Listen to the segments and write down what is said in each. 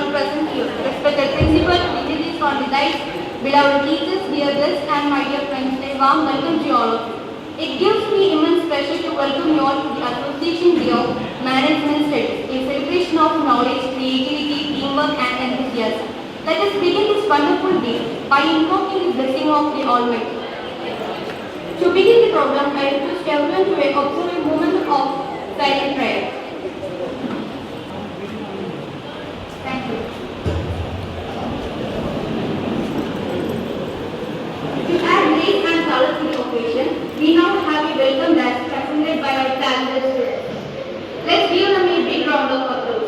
all present here, respected principal, dignitaries from the dais, beloved teachers, dear guests, and my dear friends, a warm welcome to all of you. It gives me immense pleasure to welcome you all to the Association Day of Management Studies, a celebration of knowledge, creativity, teamwork, and enthusiasm. Let us begin this wonderful day by invoking the blessing of the Almighty. To begin the program, I request everyone to observe a moment of silent prayer. Thank you. To add grace and color to the occasion, we now have a welcome dance presented by our talented students. Let's give them a big round of applause.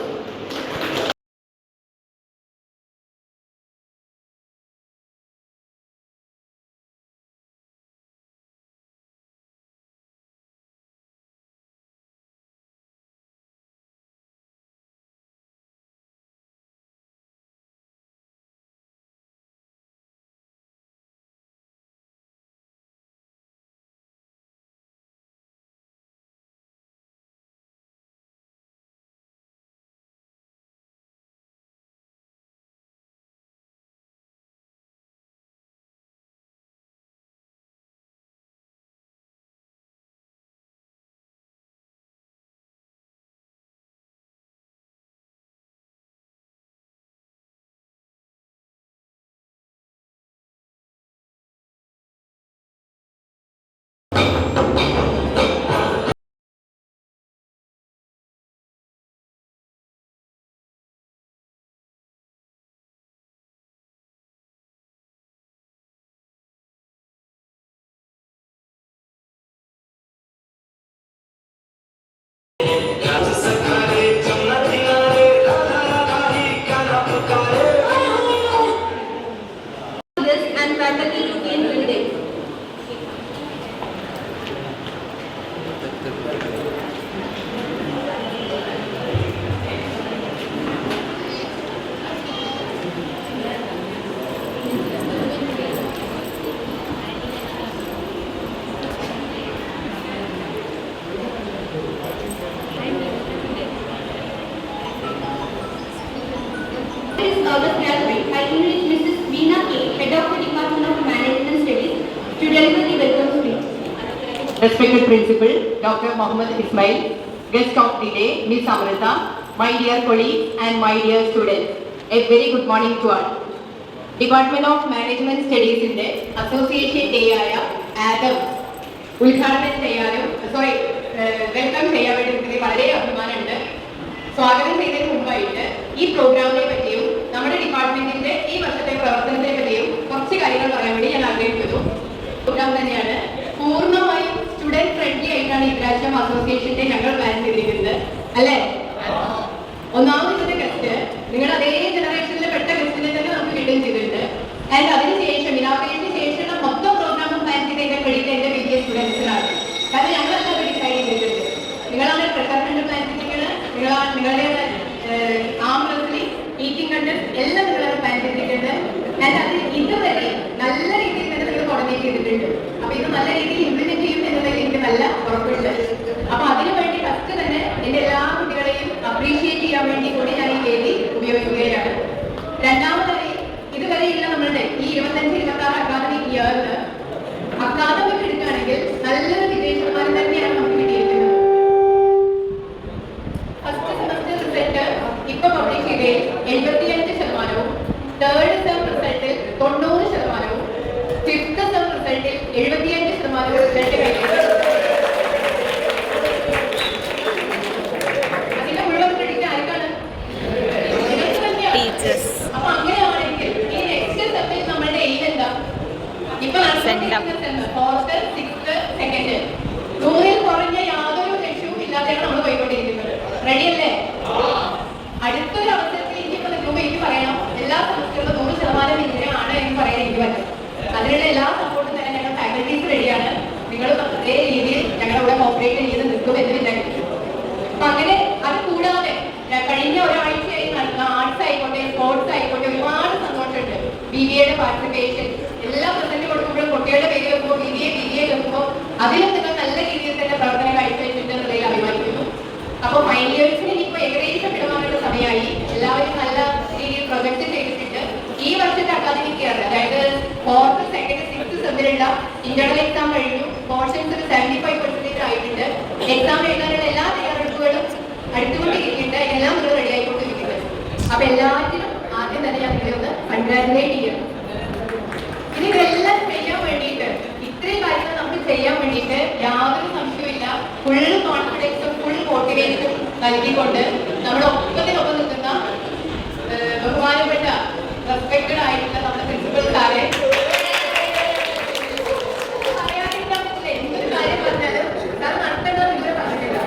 And faculty to gain building. August Gallery, I invite Mrs. Veena K, Head of the Department of Management Studies, to deliver the welcome speech. Respected Principal, Dr. Mohammed Ismail, guest of the day, Ms. Amrita, my dear colleagues and my dear students, a very good morning to all. Department of Management Studies in the Association Day Adam ഉദ്ഘാടനം ചെയ്യാനും welcome ചെയ്യാൻ വേണ്ടി വളരെ അഭിമാനമുണ്ട്. സ്വാഗതം ചെയ്തതിന് മുമ്പായിട്ട് ഈ പ്രോഗ്രാമിനെ പറ്റിയും നമ്മുടെ ഡിപ്പാർട്ട്മെന്റിന്റെ ഈ വർഷത്തെ പ്രവർത്തനത്തെ പറ്റിയും കുറച്ച് കാര്യങ്ങൾ പറയാൻ വേണ്ടി ഞാൻ ആഗ്രഹിക്കുന്നു. പ്രോഗ്രാം തന്നെയാണ് പൂർണ്ണമായും സ്റ്റുഡന്റ് ഫ്രണ്ട്ലി ആയിട്ടാണ് ഇപ്രാവശ്യം അസോസിയേഷന്റെ ഞങ്ങൾ പ്ലാൻ ചെയ്തിരിക്കുന്നത്, അല്ലേ? ഒന്നാമത്തെ ഗസ്റ്റ് നിങ്ങളുടെ അതേ ജനറേഷനിൽ പെട്ട ഗസ്റ്റിനെ തന്നെ നമുക്ക് കിട്ടുകയും ചെയ്തിട്ടുണ്ട്. ആൻഡ് അതിനുശേഷം ഇനാഗ്രേഷന് ശേഷമുള്ള മൊത്തം പ്രോഗ്രാമും പ്ലാൻ ചെയ്തതിന്റെ ക്രെഡിറ്റ് എന്റെ വലിയ സ്റ്റുഡൻസിനാണ്. കാരണം ഞങ്ങളെല്ലാം ഡിസൈഡ് ചെയ്തിട്ടുണ്ട്. നിങ്ങളാണ് പ്രഷർമെന്റ് പ്ലാൻ ചെയ്തിരിക്കുന്നത്, നിങ്ങളുടെ ആം റെസ്ലിംഗ്, ഈറ്റിംഗ് കണ്ടന്റ് എല്ലാം നിങ്ങളാണ് പ്ലാൻ ചെയ്തിട്ടുണ്ട്. ആൻഡ് അത് ഇതുവരെ നല്ല രീതിയിൽ തന്നെ നിങ്ങൾ കോർഡിനേറ്റ് ചെയ്തിട്ടുണ്ട്. അപ്പൊ ഇത് നല്ല രീതിയിൽ ഇംപ്ലിമെന്റ് ചെയ്യും എന്നതിൽ എനിക്ക് നല്ല ഉറപ്പുണ്ട്. അപ്പൊ അതിനു വേണ്ടി ഫസ്റ്റ് തന്നെ എന്റെ എല്ലാ കുട്ടികളെയും അപ്രീഷിയേറ്റ് ചെയ്യാൻ വേണ്ടി കൂടി ഞാൻ ഈ വേദി ഉപയോഗിക്കുകയാണ്. രണ്ടാമതായി ഇതുവരെയുള്ള നമ്മളുടെ ഈ 25-26 അക്കാദമിക് ഇയറിന് അക്കാദമിക് എടുക്കുകയാണെങ്കിൽ നല്ലൊരു വിദേശന്മാരെ തന്നെയാണ് നമുക്ക് കിട്ടിയിരിക്കുന്നത്. ഫസ്റ്റ് സെമസ്റ്റർ റിസൾട്ട് ഇപ്പൊ പബ്ലിഷ് ചെയ്തതിൽ 75%, തേർഡ് സെം റിസൾട്ടിൽ 90%, ഫിഫ്ത്ത് സെം റിസൾട്ടിൽ 75% റിസൾട്ട് കഴിഞ്ഞിട്ടുണ്ട്. അതിന്റെ മുഴുവൻ ക്രെഡിറ്റ് ആർക്കാണ്? അപ്പൊ അങ്ങനെയാണെങ്കിൽ ഈ നെക്സ്റ്റ് സെമ്മിൽ നമ്മളുടെ എയിം എന്താ? ഇപ്പൊ 4th, 6th, 2nd 100-ൽ കുറഞ്ഞ യാതൊരു ലക്ഷ്യവും ഇല്ലാതെയാണ് നമ്മൾ പോയിക്കൊണ്ടിരിക്കുന്നത്. റെഡി അല്ലേ? അടുത്തൊരു അവസരത്തിൽ ഇനിയിപ്പോ നിൽക്കുമ്പോൾ എനിക്ക് പറയണം എല്ലാ സെമസ്റ്ററിലും 100% ഇങ്ങനെയാണ് എന്ന് പറയാൻ എനിക്ക് പറ്റും. അതിനുള്ള എല്ലാ സപ്പോർട്ടും തന്നെ ഞങ്ങൾ ഫാക്കൽറ്റീസ് റെഡിയാണ്. നിങ്ങൾ അതേ രീതിയിൽ ഞങ്ങളുടെ കോപ്പറേറ്റ് ചെയ്ത് നിൽക്കുമെന്ന് വിചാരിക്കും. അപ്പൊ അങ്ങനെ അത് കൂടാതെ കഴിഞ്ഞ ഒരാഴ്ചയായി നടന്ന ആർട്സ് ആയിക്കോട്ടെ, സ്പോർട്സ് ആയിക്കോട്ടെ, ഒരുപാട് സന്തോഷമുണ്ട്. BBA പാർട്ടിസിപ്പേഷൻ എല്ലാം പ്രസന്റ് കൊടുക്കുമ്പോഴും കുട്ടികളുടെ പേര് വെക്കുമ്പോൾ BBA വെക്കുമ്പോൾ അതിലും നിങ്ങൾ നല്ല രീതിയിൽ തന്നെ പ്രവർത്തനം കാഴ്ചവെച്ചിട്ടുണ്ടെന്നതിൽ അഭിമാനിക്കുന്നു. അപ്പൊ ഫൈനൽ ഇയേഴ്സിന് ഇനിയിപ്പോ ഏകദേശം വിടവാനുള്ള സമയമായി. എല്ലാവരും നല്ല രീതിയിൽ വർഷത്തെ അക്കാദമിക് ഇയർ, അതായത് 4th, 2nd, 6th സെമ്മിലുള്ള ഇന്റേണൽ എക്സാം കഴിഞ്ഞു. പോർഷൻസ് ഒരു 75% ആയിട്ടുണ്ട്. എക്സാം എഴുതാനുള്ള എല്ലാ തയ്യാറെടുപ്പുകളും അടുത്തുകൊണ്ടിരിക്കുന്നുണ്ട്. എല്ലാം നിങ്ങൾ റെഡി ആയിക്കൊണ്ടിരിക്കുന്നത്. അപ്പൊ എല്ലാത്തിനും ആദ്യം തന്നെ ഞാൻ നിങ്ങളെ ഒന്ന് കൺഗ്രാജുലേറ്റ് ചെയ്യണം. ഇനി ഇതെല്ലാം ചെയ്യാൻ വേണ്ടിയിട്ട്, ഇത്രയും കാര്യങ്ങൾ നമുക്ക് ചെയ്യാൻ വേണ്ടിയിട്ട് യാതൊരു സംശയമില്ല, ഫുൾ കോൺഫിഡൻസും ഫുൾ മോട്ടിവേഷനും നൽകിക്കൊണ്ട് നമ്മുടെ ഒപ്പത്തിനൊപ്പം നിൽക്കുന്ന ബഹുമാനപ്പെട്ട റെസ്പെക്റ്റഡ് ആയിട്ടുള്ള നമ്മുടെ പ്രിൻസിപ്പൽ സാറെ എന്തൊരു കാര്യം പറഞ്ഞാലും സാർ നടത്തേണ്ടത് നിങ്ങൾ പറഞ്ഞില്ല.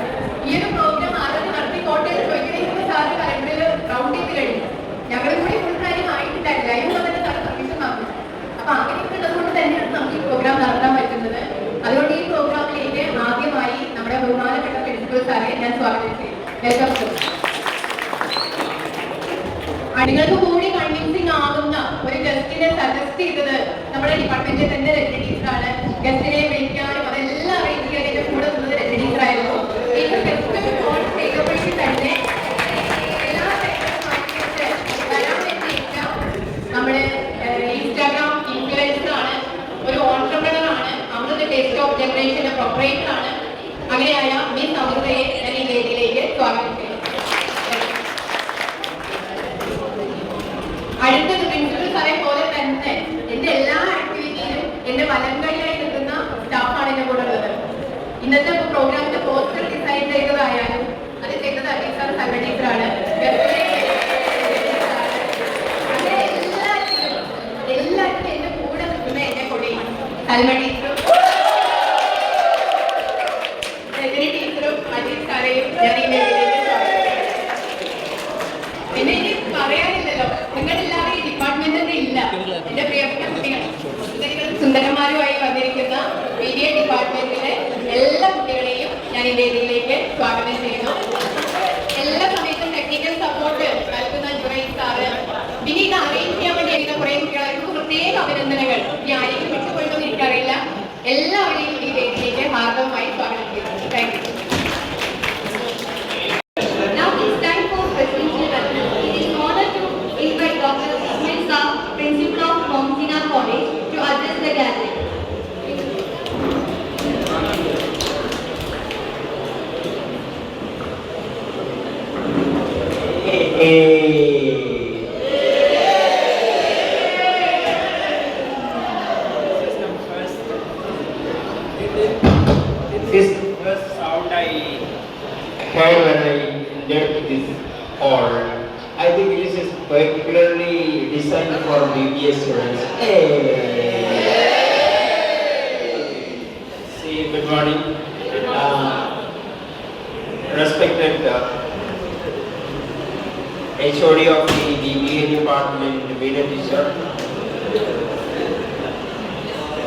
ഈ ഒരു പ്രോഗ്രാം ആദ്യം നടത്തിക്കോട്ടെ എന്ന് ചോദിക്കണമെങ്കിൽ സാറ് കലണ്ടറിൽ റൗണ്ട് ചെയ്ത് കഴിഞ്ഞു. ഞങ്ങളും കൂടി ഫുൾ കാര്യം ആയിട്ടുണ്ടായില്ല. ലൈവ് തന്നെ സാർ സർവീസ് നടന്നു. അപ്പൊ അങ്ങനെയൊക്കെ ഉള്ളതുകൊണ്ട് തന്നെയാണ് നമുക്ക് ഈ പ്രോഗ്രാം നടത്താൻ പറ്റുന്നത്. അതുകൊണ്ട് ഈ പ്രോഗ്രാമിലേക്ക് ആദ്യമായി നമ്മുടെ ബഹുമാനപ്പെട്ട പ്രിൻസിപ്പൽ സാറെ ഞാൻ സ്വാഗതം ചെയ്യും. Welcome sir. നിങ്ങൾക്ക് കൂടി കൺവിൻസിംഗ് ആകുന്ന ഒരു ഗസ്റ്റിനെ സജസ്റ്റ് ചെയ്തത് നമ്മുടെ ഡിപ്പാർട്ട്മെന്റിൽ തന്നെ രജനി ടീച്ചറാണ്. ഗസ്റ്റിനെ വിളിക്കാനും അതെല്ലാം അറേഞ്ച് ചെയ്യാനായിട്ട് കൂടെ നിന്നത് രജനി ടീച്ചറായിരുന്നു. ടീച്ചർ ഗസ്റ്റ് കോൾ ചെയ്തപ്പോഴേക്കും തന്നെ എല്ലാ വരാൻ വേണ്ടിയില്ല. നമ്മുടെ ഇൻസ്റ്റാഗ്രാം ഇൻഫ്ലുവൻസർ ആണ്, ഒരു ഓൺട്രപ്രണർ ആണ്, അമൃത ടേസ്റ്റ് ഓഫ് ജനറേഷന്റെ പ്രൊപ്പറേറ്റർ ആണ്. അങ്ങനെയായ മിസ് അമൃതയെ ഞാൻ ഈ വേദിയിലേക്ക് സ്വാഗതം ചെയ്യുന്നു. അടുത്തത് പ്രിൻസിപ്പൽ സാറെ പോലെ തന്നെ എന്റെ എല്ലാ ആക്ടിവിറ്റിയിലും എന്റെ വലം കൈയായി നിൽക്കുന്ന സ്റ്റാഫാണ് എന്റെ കൂടെ ഉള്ളത്. ഇന്നത്തെ പ്രോഗ്രാമിന്റെ പോസ്റ്റർ ഡിസൈൻ ചെയ്തതായാലും അത് ചെയ്തത് ടീച്ചർ സൽമ ടീച്ചറാണ്. അങ്ങനെ എല്ലാത്തിനും എന്റെ കൂടെ നിൽക്കുന്ന എന്റെ കൊടിയാണ് സൽമ ടീച്ചറും രജനി ടീച്ചറും അജിത് സാറേയും ഞാൻ ഈ വേദിയിലേക്ക് എന്നെ ഇനി പറയാനില്ലല്ലോ. നിങ്ങളെല്ലാവരും ഈ ഡിപ്പാർട്ട്മെന്റിന്റെ ഇല്ല. എന്റെ പ്രിയപ്പെട്ട കുട്ടികൾ, സുന്ദരന്മാരുമായി വന്നിരിക്കുന്ന മീഡിയ ഡിപ്പാർട്ട്മെന്റിലെ എല്ലാ കുട്ടികളെയും ഞാൻ ഈ വേദിയിലേക്ക് സ്വാഗതം ചെയ്യുന്നു. എല്ലാ സമയത്തും ടെക്നിക്കൽ സപ്പോർട്ട് നൽകുന്ന ജുറൈൻ സാറ്, പിന്നെ ഇത് അറേഞ്ച് ചെയ്യാൻ വേണ്ടിയിരിക്കുന്ന കുറെ കുട്ടികൾക്ക് പ്രത്യേക അഭിനന്ദനങ്ങൾ. ഈ ആരെയും വിട്ടുപോയിട്ടൊന്നും എനിക്കറിയില്ല. എല്ലാവരെയും ഈ വേദിയിലേക്ക് ഹാർദവമായി സ്വാഗതം ചെയ്യുന്നു. Thank you. Dr. Ismail Shah, Principal of Mount Sinai College, to address the gathering. This first sound I heard when I entered this hall. I think this is particularly designed for BBA students. See, good morning. Respected HOD of the BBA department, Veena teacher.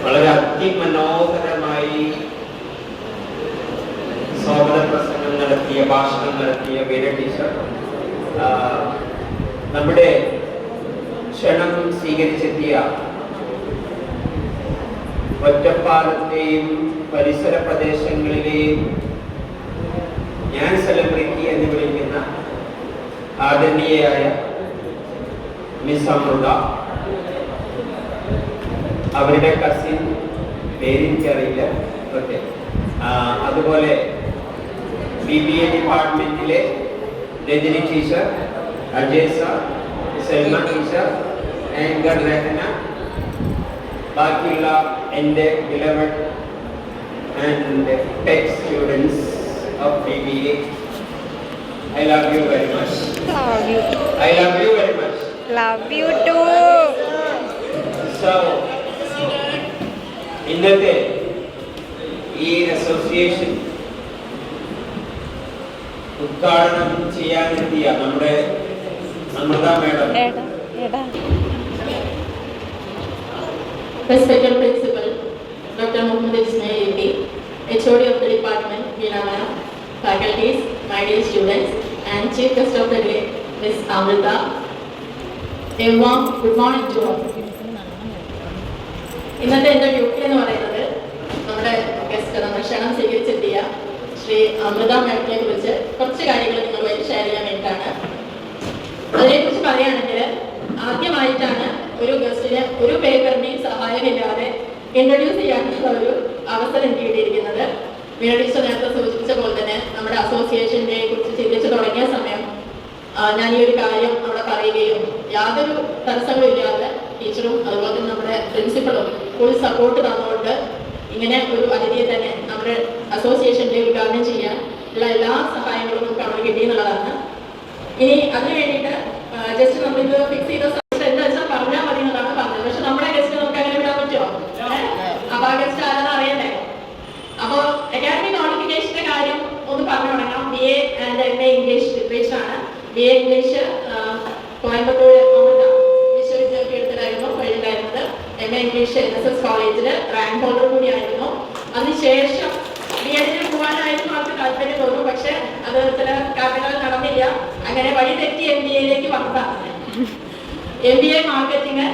വളരെ അതിമനോഹരമായി സ്വാഗത പ്രസംഗം നടത്തിയ, ഭാഷണം നടത്തിയ വീണ teacher, നമ്മുടെ ക്ഷണം സ്വീകരിച്ചെത്തിയ ഒറ്റപ്പാലത്തെയും പരിസര പ്രദേശങ്ങളിലെയും ഞാൻ സെലിബ്രിറ്റി എന്ന് വിളിക്കുന്ന ആദരണീയയായ മിസ് അമൃത, അവരുടെ കസിൻ പേരെനിക്കറിയില്ല, ഓക്കെ, അതുപോലെ BBA ഡിപ്പാർട്ട്മെന്റിലെ Rajani teacher, Ajay sir, Salma teacher, anchor Rahana, ബാക്കിയുള്ള എൻ്റെ beloved and tech students of BBA, I love you very much. Love you. I love you very much. Love you too. So, ഇന്നത്തെ ഈ അസോസിയേഷൻ ഉദ്ഘാടനം ചെയ്യാനെത്തിയ നമ്മുടെ Amrita madam, Respected Principal Dr. Muhammad Ismail AP, HOD of the Department, Veena Ma'am, faculties, my dear students, and Chief Guest of the Day, Miss Amrita. A warm good morning to all. ഇന്നത്തെ എൻ്റെ duty എന്ന് പറയുന്നത് നമ്മുടെ guest, നമ്മുടെ ക്ഷണം സ്വീകരിച്ചെത്തിയ ശ്രീ അമൃത മാഡത്തിനെ കുറിച്ച് കുറച്ച് കാര്യങ്ങൾ നിങ്ങളുമായി ഷെയർ ചെയ്യാൻ വേണ്ടിയിട്ടാണ്. അതിനെക്കുറിച്ച് പറയുകയാണെങ്കിൽ, ആദ്യമായിട്ടാണ് ഒരു ഗസ്റ്റിന് ഒരു പേപ്പറിന്റെയും സഹായമില്ലാതെ ഇൻട്രൊഡ്യൂസ് ചെയ്യാനുള്ള ഒരു അവസരം എനിക്ക് കിട്ടിയിരിക്കുന്നത്. വീണ ടീച്ചർ നേരത്തെ സൂചിപ്പിച്ച പോലെ തന്നെ നമ്മുടെ അസോസിയേഷനെ കുറിച്ച് ചിന്തിച്ചു തുടങ്ങിയ സമയം ഞാൻ ഈ ഒരു കാര്യം അവിടെ പറയുകയും യാതൊരു തടസ്സങ്ങളും ഇല്ലാതെ ടീച്ചറും അതുപോലെ തന്നെ നമ്മുടെ പ്രിൻസിപ്പളും ഫുൾ സപ്പോർട്ട് തന്നുകൊണ്ട് ഇങ്ങനെ ഒരു അതിഥിയെ തന്നെ നമ്മുടെ അസോസിയേഷന്റെ ഉദ്ഘാടനം ചെയ്യാൻ ഉള്ള എല്ലാ സഹായങ്ങളും നമുക്ക് അവിടെ കിട്ടിയെന്നുള്ളതാണ്. ഇനി അതിനു വേണ്ടിയിട്ട് ജസ്റ്റ് നമ്മളിത് ഫിക്സ് ചെയ്ത എന്താ വെച്ചാൽ പറഞ്ഞാൽ മതി എന്നുള്ളതാണ് പറഞ്ഞത്. പക്ഷെ നമ്മുടെ ഗസ്റ്റ് നമുക്ക് അങ്ങനെ വിടാൻ പറ്റുമോ? അപ്പൊ ആ ഗസ്റ്റ് ആരെന്ന് അറിയണ്ടേ? അപ്പോൾ അക്കാഡമിക് ക്വാളിഫിക്കേഷന്റെ കാര്യം ഒന്ന് പറഞ്ഞു തുടങ്ങാം. BA and MA English literature ആണ്. BA ഇംഗ്ലീഷ് കോയമ്പത്തൂർ വിശ്വവിദ്യാലയത്തിലായിരുന്നു കഴിഞ്ഞിട്ടുണ്ടായിരുന്നത്. MA ഇംഗ്ലീഷ് NSS കോളേജിൽ റാങ്ക് ഹോൾഡർ കൂടിയായിരുന്നു. അതിനുശേഷം BEd പോകാനായിരുന്നു അവർക്ക് താല്പര്യം തോന്നും. പക്ഷെ അത് ചില കാരണങ്ങൾ നടന്നില്ല. അങ്ങനെ വഴി തെറ്റി MBA വന്നതാണ്. MBA മാർക്കറ്റിംഗ്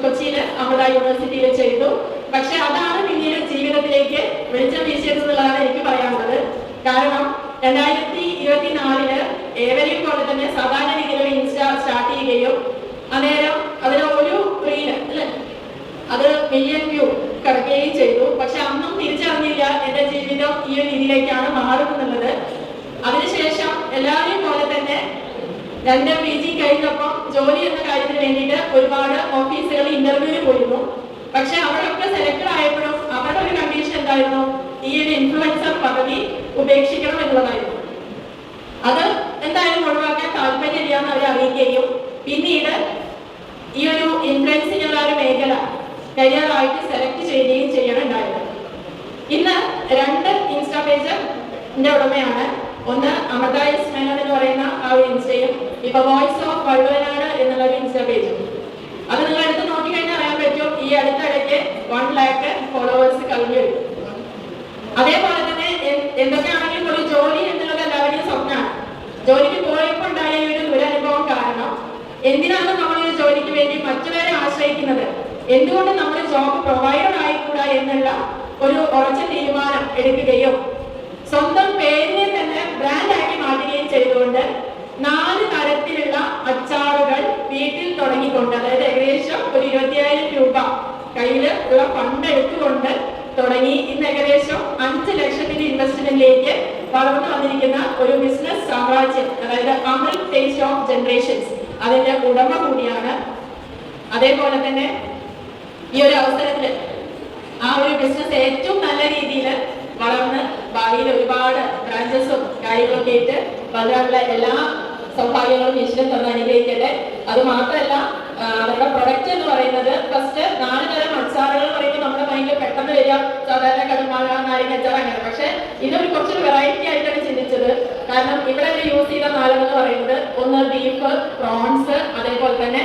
കൊച്ചിയിൽ അമൃത യൂണിവേഴ്സിറ്റിയിൽ ചെയ്തു. പക്ഷെ അതാണ് പിന്നീട് ജീവിതത്തിലേക്ക് വെളിച്ചം വീശിയത് എന്നുള്ളതാണ് എനിക്ക് പറയാനുള്ളത്. കാരണം 2024 ഏവരെയും പോലെ തന്നെ സാധാരണ രീതിയിൽ ഇൻസ്റ്റ സ്റ്റാർട്ട് ചെയ്യുകയും അന്നേരം അതിന് ഒരു റീല് അല്ലെ അത് മില്യൺ വ്യൂ കിടക്കുകയും ചെയ്തു. പക്ഷെ അന്നും തിരിച്ചറിഞ്ഞില്ല എന്റെ ജീവിതം ഈ ഒരു രീതിയിലേക്കാണ് മാറുന്നത്. അതിനുശേഷം എല്ലാവരെയും പോലെ തന്നെ 2 PG കഴിഞ്ഞപ്പോൾ ജോലി എന്ന കാര്യത്തിന് വേണ്ടിയിട്ട് ഒരുപാട് ഓഫീസുകൾ ഇന്റർവ്യൂവിന് പോയിരുന്നു. പക്ഷെ അവരൊക്കെ സെലക്ട് ആയപ്പോഴും അവരുടെ ഒരു കണ്ടീഷൻ എന്തായിരുന്നു? ഈ ഒരു ഇൻഫ്ലുവൻസർ പദവി ഉപേക്ഷിക്കണം എന്നുള്ളതായിരുന്നു. അത് എന്തായാലും ഒഴിവാക്കാൻ താല്പര്യമില്ല എന്ന് അവർ അറിയിക്കുകയും പിന്നീട് ഈ ഒരു ഇൻഫ്ലുവൻസിംഗ് ഉള്ള ഒരു മേഖല കരിയറായിട്ട് സെലക്ട് ചെയ്യുകയും ചെയ്യണുണ്ടായിരുന്നു. ഇന്ന് 2 ഇൻസ്റ്റാ പേജിന്റെ ഉടമയാണ്. ഒന്ന് അമൃത എസ് മേനോൻ എന്ന് പറയുന്ന ആ ഒരു ഇൻസ്റ്റയും ഇപ്പൊ വോയിസ് ഓഫ് വഴുവനാട് എന്നുള്ള ഒരു ഇൻസ്റ്റാ പേജും. അത് നിങ്ങൾ എടുത്ത് നോക്കിക്കഴിഞ്ഞാൽ അറിയാൻ പറ്റും ഈ അടുത്തിടയ്ക്ക് 1 lakh ഫോളോവേഴ്സ് കഴിഞ്ഞു വരും. അതേപോലെ തന്നെ എന്തൊക്കെയാണെങ്കിലും ഒരു ജോലി എന്നുള്ളത് എല്ലാവരുടെയും സ്വപ്നമാണ്. ജോലിക്ക് പോയപ്പോൾ ഉണ്ടായ ഒരു ദുരനുഭവം കാരണം എന്തിനാണ് നമ്മൾ ഒരു ജോലിക്ക് വേണ്ടി മറ്റുള്ളവരെ ആശ്രയിക്കുന്നത്, എന്തുകൊണ്ട് നമ്മൾ ജോബ് പ്രൊവൈഡർ ആയിക്കൂടാ എന്നുള്ള ഒരു ഉറച്ച തീരുമാനം എടുക്കുകയും സ്വന്തം പേരിനെ തന്നെ ബ്രാൻഡാക്കി മാറ്റുകയും ചെയ്തുകൊണ്ട് 4 തരത്തിലുള്ള അച്ചാറുകൾ വീട്ടിൽ തുടങ്ങിക്കൊണ്ട്, അതായത് ഏകദേശം ഒരു 20,000 രൂപ കയ്യിൽ ഉള്ള ഫണ്ട് എടുത്തുകൊണ്ട് തുടങ്ങി ഇന്ന് ഏകദേശം 5 ലക്ഷത്തിന്റെ ഇൻവെസ്റ്റ്മെന്റിലേക്ക് വളർന്നു വന്നിരിക്കുന്ന ഒരു ബിസിനസ് സാമ്രാജ്യം, അതായത് അമൃത് ടേസ്റ്റ് ഓഫ് ജനറേഷൻസ് അതിന്റെ ഉടമ കൂടിയാണ്. അതേപോലെ തന്നെ ഈ ഒരു അവസരത്തിൽ ആ ഒരു ബിസിനസ് ഏറ്റവും നല്ല രീതിയിൽ വളർന്ന് ഭാവിയിൽ ഒരുപാട് ബ്രാഞ്ചസും കാര്യങ്ങളൊക്കെ ആയിട്ട് വളരാനുള്ള എല്ലാ സൗഭാഗ്യങ്ങളും ഈശ്വരൻ തന്ന് അനുഗ്രഹിക്കട്ടെ. അത് മാത്രമല്ല അവരുടെ പ്രൊഡക്റ്റ് എന്ന് പറയുന്നത് ഫസ്റ്റ് 4 തരം അച്ചാറുകൾ പറയുമ്പോൾ നമ്മുടെ മൈൻഡിൽ പെട്ടെന്ന് വരിക സാധാരണ കടുമാങ്ങ, നാരങ്ങ അച്ചാർ അങ്ങനെ. പക്ഷെ ഇതൊരു കുറച്ചൊരു വെറൈറ്റി ആയിട്ടാണ് ചിന്തിച്ചത്. കാരണം ഇവിടെ യൂസ് ചെയ്ത 4 എന്ന് പറയുന്നത് ഒന്ന് ബീഫ്, പ്രോൺസ്, അതേപോലെ തന്നെ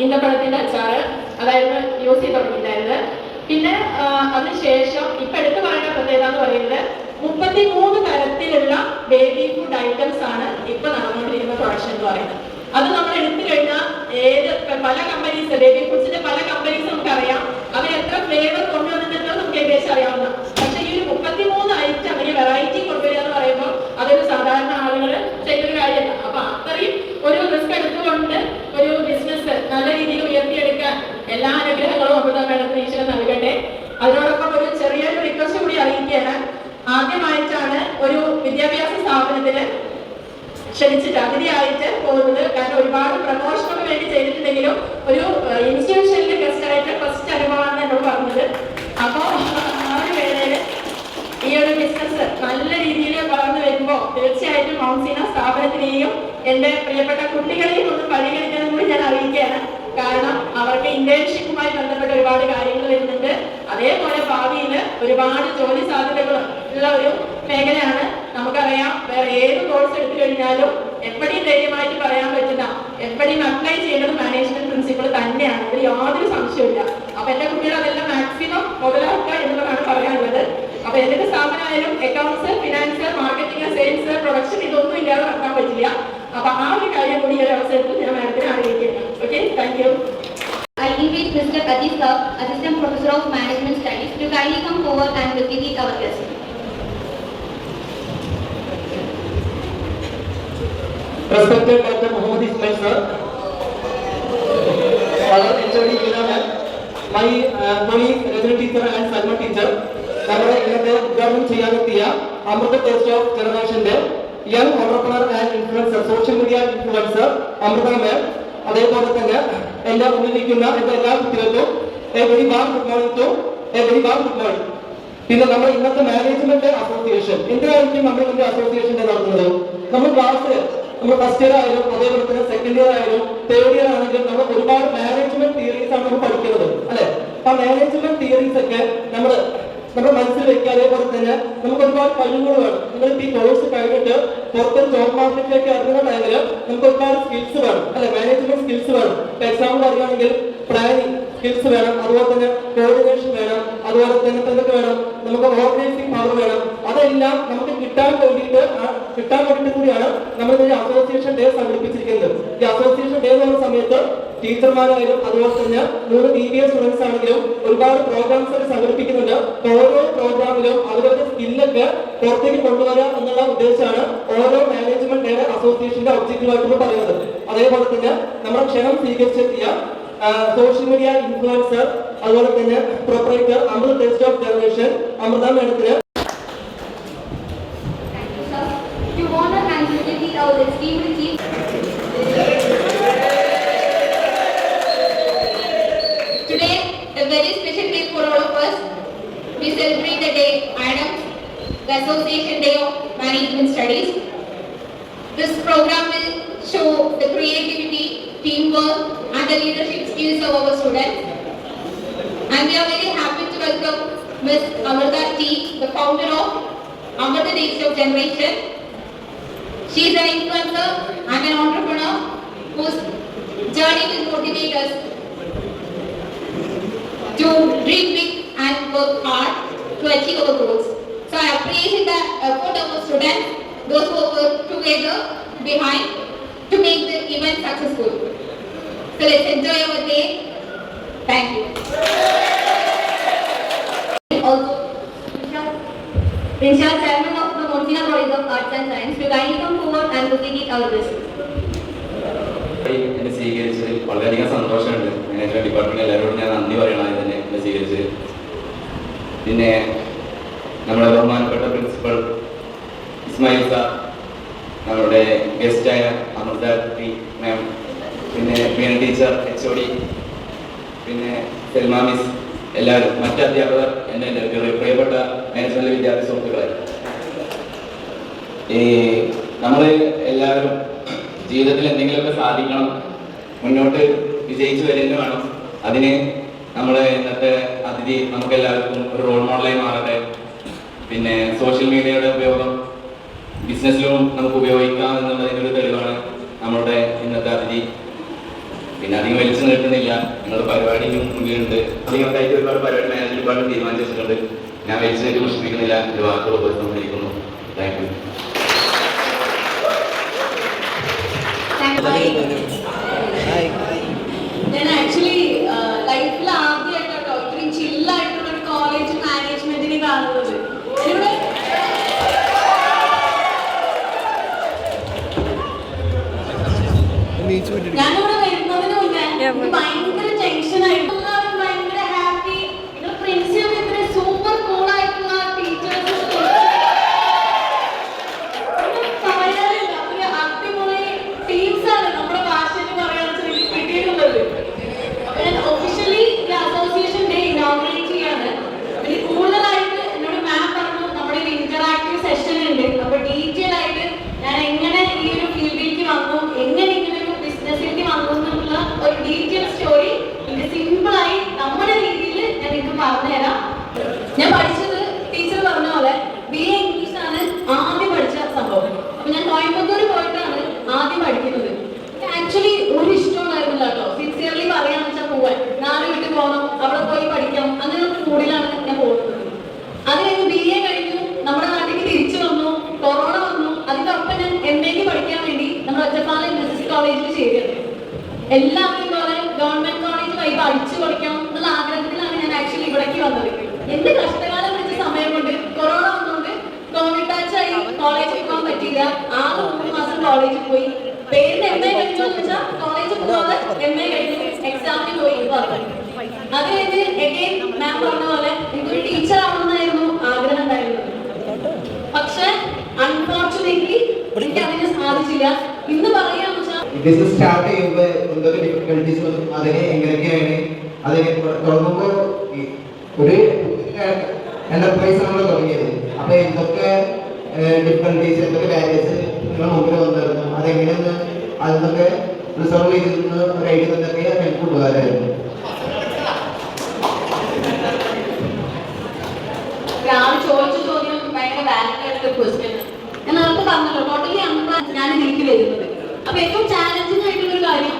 ഈന്തപ്പഴത്തിന്റെ അച്ചാറ് അതായത് യൂസ് ചെയ്ത് തുടങ്ങിയിട്ടുണ്ടായിരുന്നത്. പിന്നെ അതിനുശേഷം ഇപ്പൊ എടുത്തു പറയുന്ന പ്രത്യേകത എന്ന് പറയുന്നത് 33 തരത്തിലുള്ള ബേബി ഫുഡ് ഐറ്റംസ് ആണ് ഇപ്പൊ നടന്നുകൊണ്ടിരിക്കുന്ന പ്രൊഡക്ഷൻ എന്ന് പറയുന്നത്. അത് നമ്മൾ എടുത്തു കഴിഞ്ഞാൽ പല കമ്പനീസ് ബേബി ഫുഡ്സിന്റെ പല കമ്പനീസ് നമുക്കറിയാം, അവർ എത്ര ഫ്ലേവർ കൊണ്ടുവന്നിട്ടുണ്ടോ നമുക്ക് ഏകദേശം അറിയാവുന്ന. പക്ഷെ ഈ ഒരു 33 ഐറ്റം ഈ വെറൈറ്റി കൊണ്ടുവരിക എന്ന് പറയുമ്പോൾ അതൊരു സാധാരണ ആളുകൾ ചെയ്യുന്ന കാര്യമല്ല. അപ്പൊ അത്രയും ഒരു റിസ്ക് എടുത്തുകൊണ്ട് ഒരു ബിസിനസ് നല്ല രീതിയിൽ ഉയർത്തിയെടുക്കാൻ എല്ലാ അനുഗ്രഹങ്ങളും അമൃത മേഡത്തിന് ഈശ്വരൻ നൽകട്ടെ. അതിനോടൊപ്പം ഒരു ചെറിയൊരു റിക്വസ്റ്റ് കൂടി അറിയിക്കുകയാണ്. ആദ്യമായിട്ടാണ് ഒരു വിദ്യാഭ്യാസ സ്ഥാപനത്തിന് ക്ഷണിച്ചിട്ട് അതിഥിയായിട്ട് പോകുന്നത്. കാരണം ഒരുപാട് പ്രമോഷനൊക്കെ വേണ്ടി ചെയ്തിട്ടുണ്ടെങ്കിലും ഒരു ഇൻസ്റ്റിറ്റ്യൂഷനിൽ ഗസ്റ്റായിട്ട് ഫസ്റ്റ് അനുഭവമാണ് എന്നോട് പറഞ്ഞത്. അപ്പോൾ ആ ഒരു വേളയില് ഈ ഒരു ബിസിനസ് നല്ല രീതിയിൽ വളർന്നു വരുമ്പോൾ തീർച്ചയായിട്ടും മൗൺസീന സ്ഥാപനത്തിനെയും എന്റെ പ്രിയപ്പെട്ട കുട്ടികളെയും ഒന്ന് പരിഗണിക്കുന്നത് കൂടി ഞാൻ അറിയിക്കുകയാണ്. കാരണം അവർക്ക് ഇന്റേൺഷിപ്പുമായി ബന്ധപ്പെട്ട ഒരുപാട് കാര്യങ്ങൾ വരുന്നുണ്ട്. അതേപോലെ ഭാവിയിൽ ഒരുപാട് ജോലി സാധ്യതകൾ ഉള്ള ഒരു മേഖലയാണ്. നമുക്കറിയാം വേറെ ഏത് കോഴ്സ് എടുത്തു കഴിഞ്ഞാലും എപ്പോഴും ധൈര്യമായിട്ട് പറയാൻ പറ്റുന്ന എപ്പോഴും അപ്ലൈ ചെയ്യേണ്ടത് മാനേജ്മെന്റ് പ്രിൻസിപ്പിൾ തന്നെയാണ്. അതിൽ യാതൊരു സംശയമില്ല. അപ്പൊ എന്റെ കുട്ടികൾ അതെല്ലാം മാക്സിമം മുതലാക്കുക എന്നുള്ളതാണ് പറയാനുള്ളത്. അപ്പൊ എന്തൊക്കെ സ്ഥാപനമായാലും accounts, finance, marketing, sales, production ഇതൊന്നും ഇല്ലാതെ നടത്താൻ പറ്റില്ല. അപ്പൊ ആ ഒരു കാര്യം കൂടി ഈ ഒരു അവസരത്തിൽ ഞാൻ മാഡത്തിന് അറിയിക്കുകയാണ്. Okay, thank you. I invite Mr. Atif Sir, Assistant Professor of Management Studies, to kindly come forward and receive our guest. Respected Dr. Muhammad Ismail sir. our HOD Veena ma'am, my colleague Rajani teacher and Salma teacher, നമ്മുടെ ഇന്നത്തെ ഉദ്ഘാടനം ചെയ്യാനെത്തിയ Amrita taste of ജനറേഷന്റെ young entrepreneur and influencer, social media influencer Amrita ma'am, അതേപോലെ തന്നെ എന്റെ മുന്നിലിരിക്കുന്ന എന്റെ എല്ലാ കുട്ടികൾക്കും a very warm good morning. പിന്നെ നമ്മൾ ഇന്നത്തെ മാനേജ്മെന്റ് അസോസിയേഷൻ, എന്തിനായിരിക്കും നമ്മൾ ഇതിന്റെ അസോസിയേഷന്റെ നടത്തുന്നത്? നമ്മൾ ക്ലാസ്സിൽ നമ്മൾ ഫസ്റ്റ് ഇയർ ആയാലും അതേപോലെ തന്നെ സെക്കൻഡ് ഇയർ ആയാലും തേർഡ് ഇയർ ആണെങ്കിലും നമ്മൾ ഒരുപാട് മാനേജ്മെന്റ് തിയറീസ് ആണ് നമ്മൾ പഠിക്കുന്നത് അല്ലെ? ആ മാനേജ്മെന്റ് തിയറീസ് ഒക്കെ നമ്മുടെ മനസ്സിൽ വെക്കുക. അതേപോലെ തന്നെ നമുക്ക് ഒരുപാട് കഴിവുകൾ വേണം. നിങ്ങൾ ഈ കോഴ്സ് കഴിഞ്ഞിട്ട് പുറത്തൊരു ജോബ് മാർക്കറ്റിലേക്ക് ഇറങ്ങുന്ന ടൈമിൽ നമുക്ക് ഒരുപാട് സ്കിൽസ് വേണം അല്ലെ? മാനേജ്മെന്റ് സ്കിൽസ് വേണം. എക്സാമ്പിൾ അറിയുകയാണെങ്കിൽ പ്ലാനിങ് സ്കിൽസ് വേണം, അതുപോലെ തന്നെ കോർഡിനേഷൻ വേണം, അതുപോലെ തന്നെ എന്തൊക്കെ വേണം, നമുക്ക് ഓർഗനൈസിംഗ് പവർ വേണം. അതെല്ലാം നമുക്ക് കിട്ടാൻ വേണ്ടിയിട്ട് കൂടിയാണ് നമ്മൾ ഈ അസോസിയേഷൻ ഡേ സംഘടിപ്പിച്ചിരിക്കുന്നത്. ഈ അസോസിയേഷൻ ഡേ എന്ന സമയത്ത് ടീച്ചർമാരായാലും അതുപോലെ തന്നെ 3 BBA സ്റ്റുഡൻസ് ആണെങ്കിലും ഒരുപാട് പ്രോഗ്രാംസ് ഒക്കെ സംഘടിപ്പിക്കുന്നുണ്ട്. ഓരോ പ്രോഗ്രാമിലും അവരുടെ സ്കില്ലൊക്കെ പുറത്തേക്ക് കൊണ്ടുവരിക എന്നുള്ള ഉദ്ദേശമാണ് ഓരോ മാനേജ്മെന്റ് ഡേ അസോസിയേഷന്റെ ഒബ്ജക്റ്റീവ് ആയിട്ട് പറയുന്നത്. അതേപോലെ തന്നെ നമ്മുടെ ക്ഷണം സ്വീകരിച്ചെത്തിയ സോഷ്യൽ മീഡിയ ഇൻഫ്ലുവൻസർ അതുപോലെ തന്നെ proprietor Amrita taste of generation Amrita മാഡത്തിന് To honor and celebrate our esteemed chief. Today, a very special day for all of us. We celebrate the day Adams, the Association Day of Management Studies. This program will show the creativity, teamwork, and the leadership skills of our students. And we are very happy to welcome Ms. Amrita T, the founder of Amrita Taste of Generation. She is an influencer and an entrepreneur whose journey will motivate us to dream big and work hard to achieve our goals. So I appreciate the effort of our students, those who work together behind to make the event successful. So let's enjoy our day. Thank you. Also, Rinshad, Chairman of the Monsina College of Arts and Science, to kindly come forward and to begin our business. എന്നെ സ്വീകരിച്ച് വളരെയധികം സന്തോഷമുണ്ട്. Management department എല്ലാവരോടും ഞാൻ നന്ദി പറയണം ഇതിനെ എന്നെ സ്വീകരിച്ച്. പിന്നെ നമ്മുടെ ബഹുമാനപ്പെട്ട പ്രിൻസിപ്പൽ ഇസ്മായിൽ സാർ, നമ്മുടെ ഗസ്റ്റായ അമൃത ടി മാം, പിന്നെ വീണ ടീച്ചർ, HOD, പിന്നെ സെൽമ മിസ്, എല്ലാവരും മറ്റ് അധ്യാപകർ, എൻ്റെ പ്രിയപ്പെട്ട മാനേജ്മെന്റ് വിദ്യാർത്ഥി സുഹൃത്തുക്കളെ, നമ്മൾ എല്ലാവരും ജീവിതത്തിൽ എന്തെങ്കിലുമൊക്കെ സാധിക്കണം, മുന്നോട്ട് വിജയിച്ചു വരിക വേണം. അതിന് നമ്മൾ ഇന്നത്തെ അതിഥി നമുക്കെല്ലാവർക്കും ഒരു റോൾ മോഡലായി മാറട്ടെ. പിന്നെ സോഷ്യൽ മീഡിയയുടെ ഉപയോഗം ബിസിനസ്സിലും നമുക്ക് ഉപയോഗിക്കാം എന്നുള്ളതിൻ്റെ ഒരു തെളിവാണ് നമ്മളുടെ ഇന്നത്തെ അതിഥി. പിന്നെ അധികം വലിച്ചു നീട്ടുന്നില്ല, നിങ്ങളുടെ പരിപാടിക്കും മുന്നിലുണ്ട്. അധികമായിട്ട് ഒരുപാട് പരിപാടി മാനേജ്മെന്റ് ഡിപ്പാർട്ട്മെന്റ് തീരുമാനിച്ചു വെച്ചിട്ടുണ്ട്. ഞാൻ വലിച്ചു നീട്ടി മുഷിപ്പിക്കുന്നില്ല, ഒരു വാക്കുകൾ ഉപസംഹരിക്കുന്നു. Thank you. ഞാൻ ആക്ച്വലി ലൈഫിൽ ആദ്യമായിട്ടോ ഇത്രയും ചില്ലായിട്ടുള്ള ഒരു കോളേജ് മാനേജ്മെന്റിനെ കാണുന്നത്. ഞാനിവിടെ വരുന്നതിന് മുന്നേ ഭയങ്കര ടെൻഷനായിട്ട്, ഭയങ്കര ഹാപ്പി. പ്രിൻസിപ്പൽ ഇത്ര സൂപ്പർ കൂൾ ആയിട്ടുള്ള ടീച്ചേഴ്സ് അടിപൊളി ടീംസാണ് നമ്മുടെ ഭാഷയിൽ പറയാന്ന് കിട്ടിയിട്ടുള്ളത്. അപ്പൊ ഞാൻ ഒഫീഷ്യലി ഈ അസോസിയേഷൻ ഡേ ഇനോഗ്രേറ്റ് ചെയ്യാണ്. ഇതിൽ കൂടുതലായിട്ട് എന്നോട് മാം പറഞ്ഞു നമ്മുടെ ഒരു ഇന്ററാക്റ്റീവ് സെഷൻ ഉണ്ട്. അപ്പൊ ഡീറ്റെയിൽ ആയിട്ട് ഞാൻ എങ്ങനെ ഈ ഒരു ഫീൽഡിലേക്ക് വന്നു, എങ്ങനെ ഇങ്ങനെ ഒരു ബിസിനസ്സിലേക്ക് വന്നു എന്നുള്ള ഒരു ഡീറ്റെയിൽ സ്റ്റോറി എനിക്ക് സിമ്പിളായി നമ്മുടെ രീതിയിൽ ഞാൻ നിങ്ങൾക്ക് പറഞ്ഞുതരാം. ഞാൻ പഠിച്ചത് ടീച്ചർ പറഞ്ഞ പോലെ BA ഇംഗ്ലീഷ് ആണ് ആദ്യം പഠിച്ച സംഭവം. അപ്പൊ ഞാൻ കോയമ്പത്തൂർ പോയിട്ടാണ് ആദ്യം പഠിക്കുന്നത്. ആക്ച്വലി ഒരു ഇഷ്ടം ഉണ്ടായിരുന്നില്ല കേട്ടോ, സിൻസിയർലി പറയാന്ന് വെച്ചാൽ പോവാൻ, നാളെ വീട്ടിൽ പോകണം, അവിടെ പോയി പഠിക്കാം, അങ്ങനെ ഒരു മൂഡിലാണ് ഞാൻ പോകുന്നത്. അത് കഴിഞ്ഞ് BA കഴിഞ്ഞു, നമ്മുടെ നാട്ടിലേക്ക് തിരിച്ചു വന്നു, കൊറോണ വന്നു. അതിനൊപ്പം ഞാൻ MA പഠിക്കാൻ വേണ്ടി നമ്മൾ ഒറ്റപ്പാലം ബിസിനസ് കോളേജിൽ ചേരുന്നത്. എല്ലാവരും പോലെ ഗവൺമെന്റ് കോളേജ് വൈബ് അടിച്ചു പഠിക്കണം എന്നുള്ള ആഗ്രഹത്തിലാണ് ഞാൻ ആക്ച്വലി ഇവിടേക്ക് വന്നത്. എന്റെ കഷ്ടകാലം പിടിച്ച സമയം കൊണ്ട് കൊറോണ വന്നുകൊണ്ട് കോവിഡ് ബാച്ചായി കോളേജിൽ പോകാൻ പറ്റിയില്ല. 3 മാസം കോളേജിൽ പോയി. പേരിന് MA കഴിഞ്ഞു വെച്ചാൽ കോളേജിൽ പോകാതെ MA കഴിഞ്ഞു എക്സാമിന് പോയി. അത് കഴിഞ്ഞ് again മാം പറഞ്ഞ പോലെ എനിക്കൊരു ടീച്ചർ ആവണമെന്നായിരുന്നു ആഗ്രഹം ഉണ്ടായിരുന്നത്. പക്ഷെ അൺഫോർച്ചുനേറ്റ്ലി എനിക്ക് അതിന് സാധിച്ചില്ല. ഇന്ന് പറയാന്ന് വെച്ചാൽ ബിസിനസ് സ്റ്റാർട്ട് ചെയ്യുമ്പോൾ എന്തൊക്കെ ഡിഫിക്കൽട്ടീസ് വന്നു, അതിനെ എങ്ങനെയൊക്കെയാണ് അതിനെ തുടങ്ങുമ്പോൾ ഒരു എന്റർപ്രൈസ് നമ്മൾ തുടങ്ങിയത്. അപ്പൊ എന്തൊക്കെ ഡിഫിക്കൽട്ടീസ്, എന്തൊക്കെ ബാരിയേഴ്സ് നിങ്ങളുടെ മുമ്പിൽ വന്നിരുന്നു, അതെങ്ങനെയൊന്ന് അതൊക്കെ റിസോൾവ് ചെയ്തിരുന്ന ഒരു ഐഡിയ തന്നൊക്കെ എനിക്ക് ഉപകാരമായിരുന്നു. രാവിലെ ചോദിച്ച ചോദ്യം ഭയങ്കര വാലിഡ് ആയിട്ടുള്ള ക്വസ്റ്റ്യൻ. ഞാൻ നേരത്തെ പറഞ്ഞല്ലോ ടോട്ടലി ഞാൻ എനിക്ക് വരുന്നത്. അപ്പൊ ഏറ്റവും ചാലഞ്ചിങ് ആയിട്ടുള്ള ഒരു കാര്യം,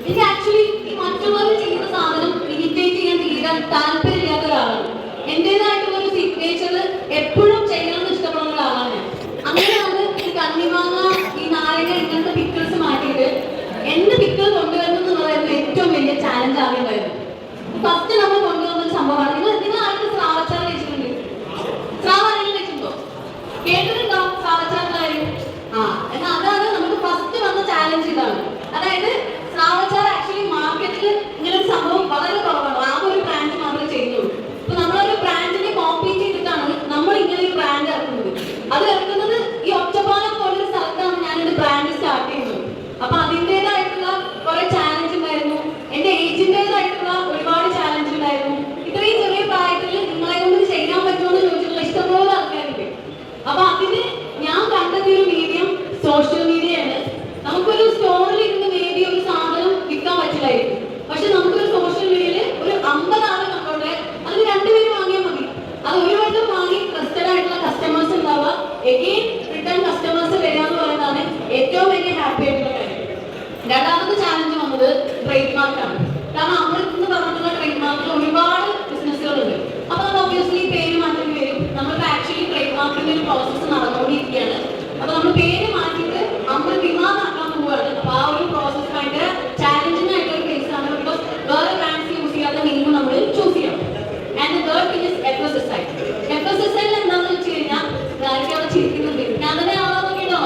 എനിക്ക് ആക്ച്വലി ഈ മറ്റുള്ളവർ ചെയ്യുന്ന സാധനം ഇമിറ്റേറ്റ് ചെയ്യാൻ തീരാൻ താല്പര്യമില്ലാത്ത ഒരാളാണ്. എന്റേതായിട്ടുള്ള ഒരു സിഗ്നേച്ചർ എപ്പോഴും ചെയ്യണമെന്ന് ഇഷ്ടപ്പെടുന്ന ഒരാളാണ് ഞാൻ. അങ്ങനെയാണ് ഈ കണ്ണിമാങ്ങ, ഈ നാരങ്ങ ഇങ്ങനത്തെ പിക്കിൾസ് മാറ്റിയിട്ട് എന്റെ പിക്കിൾ കൊണ്ടുവരണം എന്നുള്ളതായിരുന്നു ഏറ്റവും വലിയ ചാലഞ്ച് ആദ്യമായിരുന്നു. ഫസ്റ്റ് നമ്മൾ കൊണ്ടുവന്ന ഒരു സംഭവമാണ്. നിങ്ങൾ ആർക്ക് സ്രാവച്ചാർ വെച്ചിട്ടുണ്ട്? സ്രാവ് ആരെങ്കിലും വെച്ചിട്ടുണ്ടോ? കേട്ടിട്ടുണ്ടോ സ്രാവച്ചാറിന്റെ കാര്യം? എന്നാൽ അതാണ് നമുക്ക് ഫസ്റ്റ് വന്ന ചാലഞ്ച്. ഇതാണ്, അതായത് സ്രാവച്ചാർ ആക്ച്വലി മാർക്കറ്റിൽ ഇങ്ങനെ ഒരു സംഭവം വളരെ കുറവാണ്. ആകെ ഒരു ബ്രാൻഡ് മാത്രമേ ചെയ്യുന്നുള്ളൂ. അപ്പൊ നമ്മളൊരു ബ്രാൻഡിനെ കോമ്പീറ്റ് ചെയ്തിട്ടാണ് നമ്മൾ ഇങ്ങനെ ഒരു ബ്രാൻഡ് ഇറക്കുന്നത്. അത് ഇറക്കുന്നത് ഈ ഒറ്റപ്പാലം പോലൊരു സ്ഥലത്താണ് ഞാനൊരു ബ്രാൻഡ് സ്റ്റാർട്ട് ചെയ്യുന്നത്. അപ്പൊ അതിൻ്റെതായിട്ടുള്ള കുറെ ചാലഞ്ച് ഉണ്ടായിരുന്നു. എന്റെ ഏജിൻ്റെതായിട്ടുള്ള ഒരുപാട് ചാലഞ്ച് ഉണ്ടായിരുന്നു. ഇത്രയും ചെറിയ പ്രായത്തിൽ നിങ്ങളെ കൊണ്ട് ചെയ്യാൻ പറ്റുമെന്ന് ചോദിച്ചിട്ടുള്ള ഇഷ്ടംപോലെ ആൾക്കാരുണ്ട്. അപ്പൊ അതിന് ഞാൻ കണ്ടെത്തിയ ഒരു മീഡിയം സോഷ്യൽ മീഡിയയാണ്. നമുക്കൊരു സ്റ്റോറിൽ ഇരുന്ന് മേ ബി ഒരു സാധനം വിൽക്കാൻ പറ്റില്ലായിരിക്കും. പക്ഷെ നമുക്കൊരു സോഷ്യൽ മീഡിയയിൽ ഒരു 50 ആള് നമ്മളുടെ അതിന് 2 പേര് വാങ്ങിയാൽ മതി. അത് ഒരു വട്ടം വാങ്ങി ട്രസ്റ്റഡ് ആയിട്ടുള്ള കസ്റ്റമേഴ്സ് ഉണ്ടാവുക, എഗെയിൻ റിട്ടേൺ കസ്റ്റമേഴ്സ് വരിക എന്ന് പറയുന്നതാണ് ഏറ്റവും വലിയ ഹാപ്പി ആയിട്ടുള്ള കാര്യം. രണ്ടാമത്തെ ചാലഞ്ച് വന്നത് ട്രേഡ് മാർക്കാണ്. കാരണം അമൃത് എന്ന് പറഞ്ഞിട്ടുള്ള ട്രേഡ് മാർക്കിൽ ഒരുപാട് ബിസിനസ്സുകളുണ്ട്. അപ്പൊ നമ്മൾ ഒബ്വിയസ്ലി പേര് മാറ്റേണ്ടി വരും. നമ്മൾക്ക് ആക്ച്വലി ട്രേഡ് മാർക്കിന്റെ ഒരു പ്രോസസ്സ് നടന്നുകൊണ്ടിരിക്കുകയാണ്. അപ്പൊ നമ്മൾ പേര് മാറ്റിയിട്ട് അമൃത് വിമാനം ആക്കാൻ പോവുകയാണ്. അപ്പൊ ആ ഒരു പ്രോസസ്സ് ഭയങ്കര ചാലഞ്ചിങ് ആയിട്ടുള്ള ഒരു കേസാണ്. ബിക്കോസ് വേറെ ബ്രാൻഡ്സ് യൂസ് ചെയ്യാത്ത നെയിം നമ്മൾ ചൂസ് ചെയ്യണം. And third thing is FSSAI. FSSAI എന്താണെന്ന് വെച്ച് കഴിഞ്ഞാൽ ആർക്കും അവിടെ ചിരിക്കുന്നുണ്ട്. ഞാൻ തന്നെ ആവാൻ നോക്കിയിട്ടോ?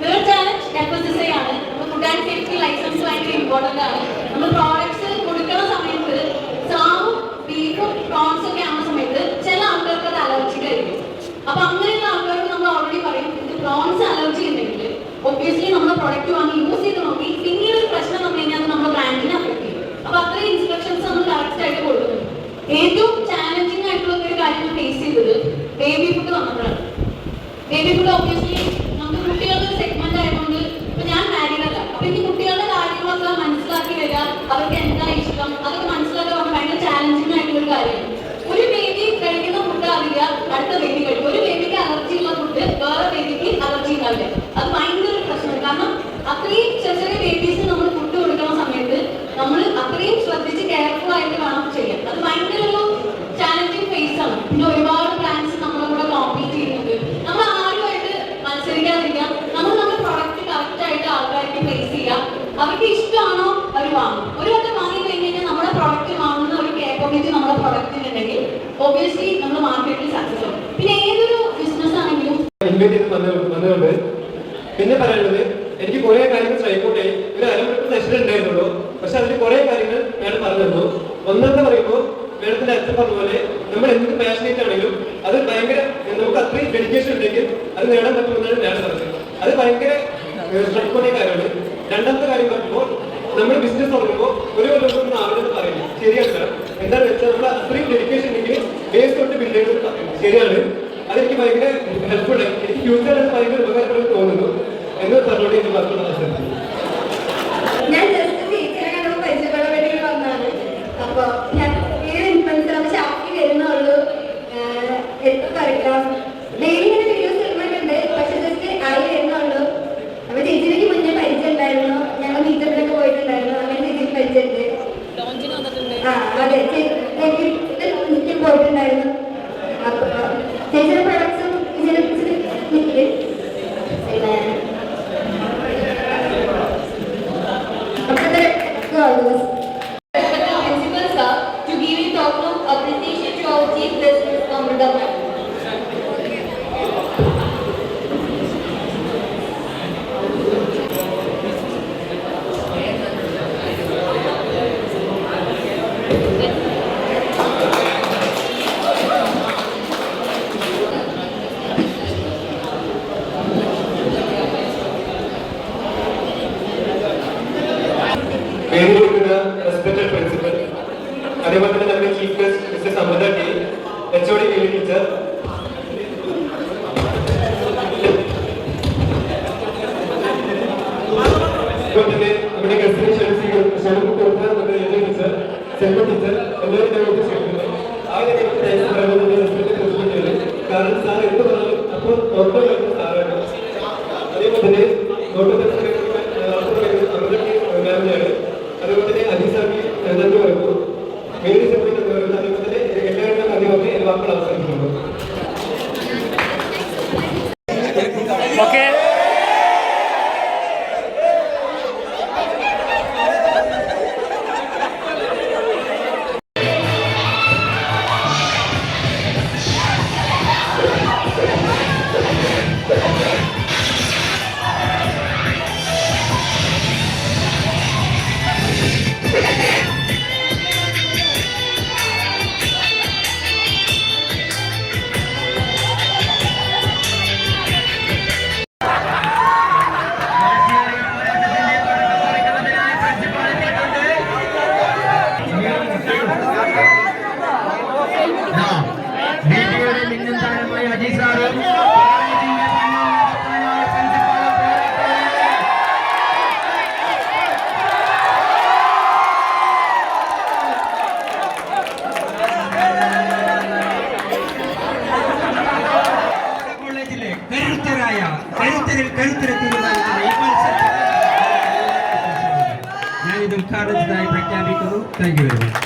തേർഡ് ചാലഞ്ച് FSSAI ആണ്. ഫുഡ് ആൻഡ് സേഫ്റ്റി ലൈസൻസ് ഭയങ്കര ഇമ്പോർട്ടന്റ് ആണ്. നമ്മൾ പ്രോഡക്ട്സ് കൊടുക്കുന്ന സമയത്ത് സ്രാവും ബീഫും പ്രോൺസ് ഒക്കെ ആവുന്ന സമയത്ത് ചില ആൾക്കാർക്ക് അത് അലർജിക് ആയിരിക്കും. അപ്പൊ അങ്ങനെയുള്ള ആൾക്കാർക്ക് നമ്മൾ ഓൾറെഡി പറയും ഇത് പ്രോൺസ് അലർജി ഉണ്ടെങ്കിൽ ഒബ്വിയസ്ലി നമ്മുടെ പ്രൊഡക്റ്റ് വാങ്ങി യൂസ് ചെയ്ത് നോക്കി പിന്നീട് ഒരു പ്രശ്നം വന്നു കഴിഞ്ഞാൽ അത് നമ്മുടെ ബ്രാൻഡിനെ അഫക്ട് ചെയ്യും. അപ്പൊ അത്രയും ഇൻസ്ട്രക്ഷൻസ് നമ്മൾ കറക്റ്റ് ആയിട്ട് കൊടുക്കുന്നു. ഏറ്റവും ചാലഞ്ചിങ് ആയിട്ടുള്ള ഒരു കാര്യം ഫേസ് ചെയ്തത് ബേബി ഫുഡ് വന്നപ്പോഴാണ്. ബേബി ഫുഡ് ഒബ്വിയസ്ലി നമുക്ക് കുട്ടികളുടെ ഒരു സെഗ്മെന്റ് ആയതുകൊണ്ട് ഇപ്പൊ ഞാൻ മാരീഡ് അല്ല. അപ്പൊ എനിക്ക് കുട്ടികളുടെ കാര്യങ്ങളൊക്കെ മനസ്സിലാക്കി വരിക, അവർക്ക് എന്താ ഇഷ്ടം അതൊക്കെ മനസ്സിലാക്കാൻ പറഞ്ഞാൽ ഭയങ്കര ചാലഞ്ചിങ് ആയിട്ടുള്ള ഒരു കാര്യമാണ്. ഒരു ബേബി കഴിക്കുന്ന ഫുഡ് അറിയുക, അടുത്ത ബേബി കഴിക്കും. ഒരു ബേബിക്ക് അലർജി ഉള്ള ഫുഡ് വേറെ ബേബിക്ക് അലർജി ഉണ്ടാവില്ല. അത് ഭയങ്കര ഒരു പ്രശ്നമാണ്. കാരണം അത്രയും ചെറിയ ബേബീസ് നമ്മൾ ഫുഡ് കൊടുക്കുന്ന സമയത്ത് നമ്മൾ അത്രയും ശ്രദ്ധിച്ച് കെയർഫുൾ ആയിട്ട് വേണം ചെയ്യാൻ. അത് ഭയങ്കര ഒരു ചാലഞ്ചിങ് ഫേസ് ആണ്. പിന്നെ ഒരുപാട് ബ്രാൻഡ്സ് നമ്മുടെ കൂടെ കോമ്പീറ്റ് ചെയ്യുന്നുണ്ട്. നമ്മൾ ആരുമായിട്ട് മത്സരിക്കാതിരിക്കുക. നമ്മൾ നമ്മുടെ പ്രൊഡക്റ്റ് കറക്റ്റ് ആയിട്ട് ആൾക്കാർക്ക് പ്ലേസ് ചെയ്യുക. അവർക്ക് ഇഷ്ടമാണോ അവർ വാങ്ങും. ഒരു വട്ടം വാങ്ങി കഴിഞ്ഞ് കഴിഞ്ഞാൽ നമ്മുടെ പ്രൊഡക്റ്റ് വാങ്ങുന്ന ഒരു കേപ്പബിലിറ്റി നമ്മുടെ പ്രൊഡക്റ്റിനുണ്ടെങ്കിൽ ഒബ്വിയസ്ലി നമ്മൾ മാർക്കറ്റിൽ സക്സസ് ആവും. പിന്നെ ഏതൊരു ബിസിനസ് ആണെങ്കിലും വന്നുകൊണ്ട് പിന്നെ പറയുന്നത് എനിക്ക് കുറെ കാര്യങ്ങൾ സ്ട്രൈക്കൗട്ട് ഒരു അരമണിക്കൂർ സെഷൻ ഉണ്ടായിരുന്നുള്ളൂ. പക്ഷെ അതിൽ കുറെ കാര്യങ്ങൾ ഞാൻ പറഞ്ഞു തന്നു. ഒന്നെന്ന് പറയുമ്പോൾ മേഡത്തിന്റെ അച്ഛൻ പറഞ്ഞ പോലെ നമ്മൾ എന്ത് പാഷനേറ്റ് ആണെങ്കിലും അത് ഭയങ്കര നമുക്ക് അത്രയും ഡെഡിക്കേഷൻ ഉണ്ടെങ്കിൽ അത് നേടാൻ പറ്റുമെന്നാണ് ഞാൻ പറഞ്ഞത്. അത് ഭയങ്കര സ്ട്രൈക്കൗട്ട് കാര്യമാണ്. രണ്ടാമത്തെ കാര്യം പറയുമ്പോൾ നമ്മൾ ബിസിനസ് തുടങ്ങുമ്പോൾ ഒരു കൊല്ലം ആളുകൾ പറയുന്നു ശരിയാണ്. എന്താണെന്ന് വെച്ചാൽ നമ്മൾ അത്രയും ഡെഡിക്കേഷൻ ഉണ്ടെങ്കിൽ ബേസ് തൊട്ട് ബിൽഡ് ചെയ്ത് ശരിയാണ്. അതെനിക്ക് ഭയങ്കര ഹെൽപ്ഫുൾ ആയി. എനിക്ക് ഫ്യൂച്ചറിൽ ഭയങ്കര ഉപകാരപ്പെടുമെന്ന് തോന്നുന്നു എന്ന് പറഞ്ഞോട് എനിക്ക് പറഞ്ഞുള്ള അവസരം. ഞാൻ ജസ്റ്റ് ടീച്ചറെ കണ്ടപ്പോൾ പരിചയപ്പെടാൻ വേണ്ടി വന്നതാണ്. അപ്പൊ ഞാൻ ഇൻഫ്ലുവൻസർ ഷാക്കി വരുന്നുള്ളൂ. എന്താ പറയാ, ഡെയിലി ഇങ്ങനെ വീഡിയോസ് ഇടുന്നുണ്ട്. പക്ഷെ ജസ്റ്റ് ആയി വരുന്നുള്ളൂ. അപ്പൊ ചേച്ചിക്ക് മുന്നേ പരിചയം ഉണ്ടായിരുന്നു. ഞങ്ങൾ മീറ്റപ്പിലൊക്കെ പോയിട്ടുണ്ടായിരുന്നു. അങ്ങനെ ചേച്ചിക്ക് പരിചയമുണ്ട്. അതെ, ചേച്ചി പോയിട്ടുണ്ടായിരുന്നു. അപ്പൊ ചേച്ചിയുടെ പ്രൊഡക്ട്സും ഇതിനെ കുറിച്ച് Principal sir, to give a talk of appreciation to our chief guest, Amrita ma'am. നമ്മുടെ ടീച്ചർ സെൽവ ടീച്ചർ എല്ലാവരും ക്ഷണിക്കുന്നു. ആദ്യം കാരണം സാർ എന്ത് പറഞ്ഞാലും അപ്പോൾ ഉറപ്പായിട്ടും സാറാണ്. അതേപോലെ തന്നെ മാമിനാണ്. അതുപോലെ തന്നെ അജിസാബി നന്ദി പറയുന്നു. മേരി സെപ്പറേറ്റ് അതേപോലെ തന്നെ എല്ലാവരുടെയും നന്ദി പറഞ്ഞ് എന്റെ വാക്കുകൾ അവസാനിക്കുന്നു. ഞാനിത് ഉദ്ഘാടനത്തിനായി പ്രഖ്യാപിക്കുന്നു. Thank you very much.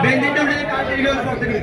ബെഞ്ചിന്റെ ഉള്ളിൽ കാട്ടിരിക്കുന്ന പുറത്തേക്ക്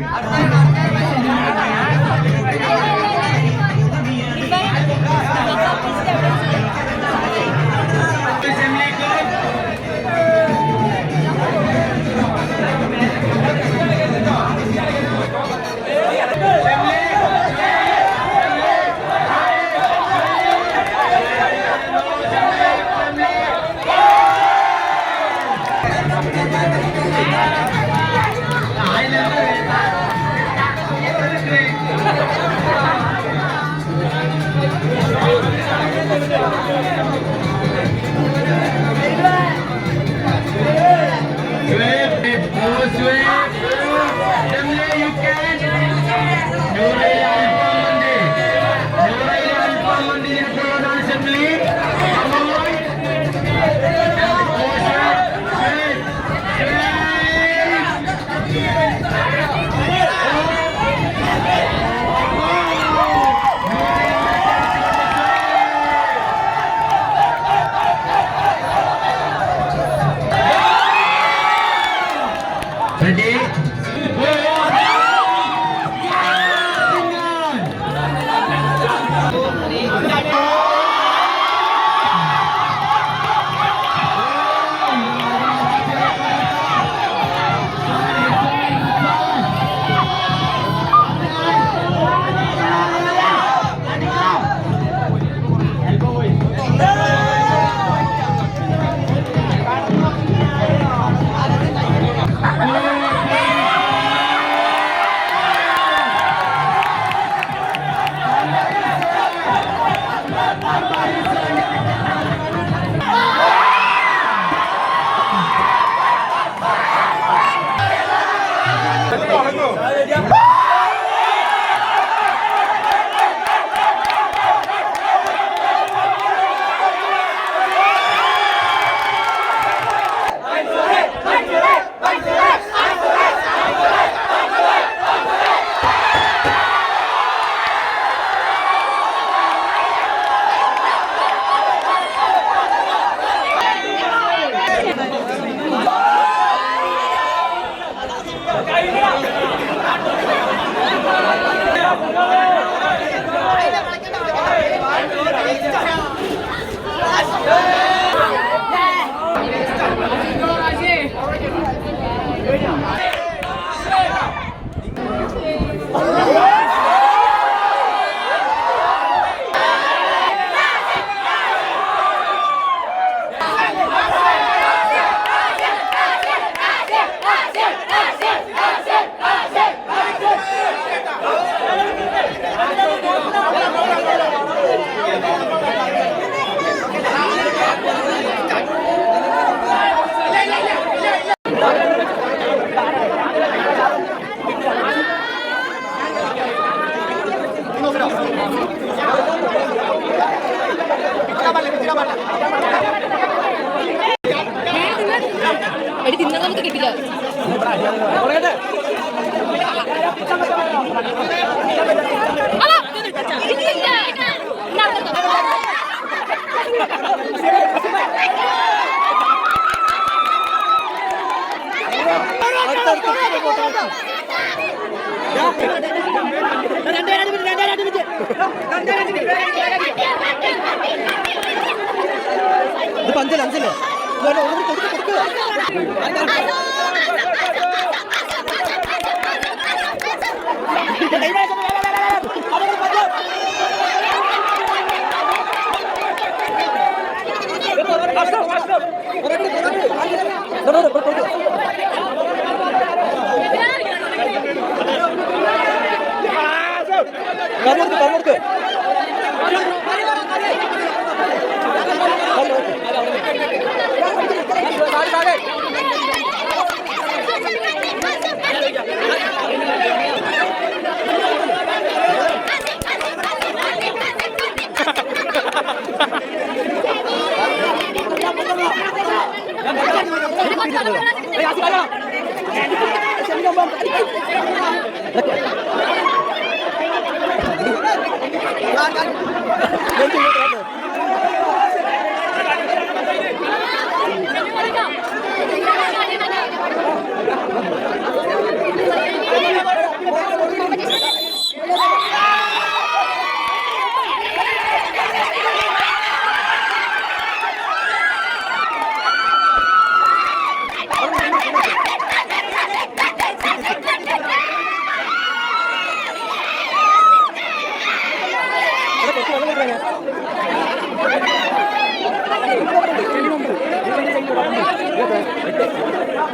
അഞ്ചല്ലേ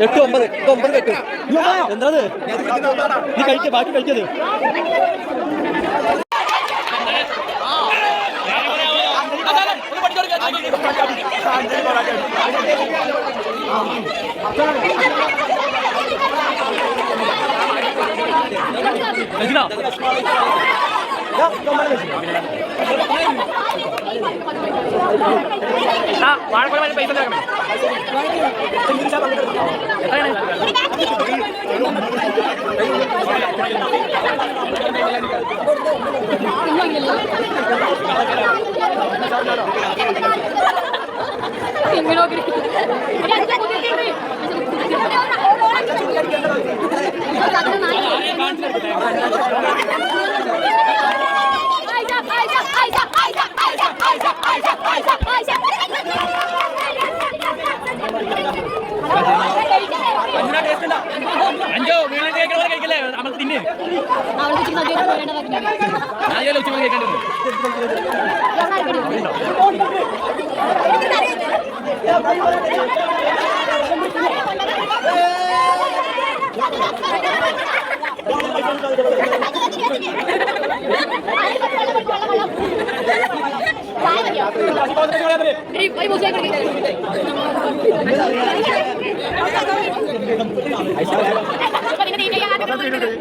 എട്ട് ഒമ്പത് കെട്ട് എന്താ നീ കഴിക്ക ബാക്കി കഴിക്കത് വാഴക്കുളം പൈസ അഞ്ചോ വീട്ടിൽ കഴിക്കല്ലേ നമ്മൾ തിന്നെ ഉച്ച കഴിക്കേണ്ടത് Ay,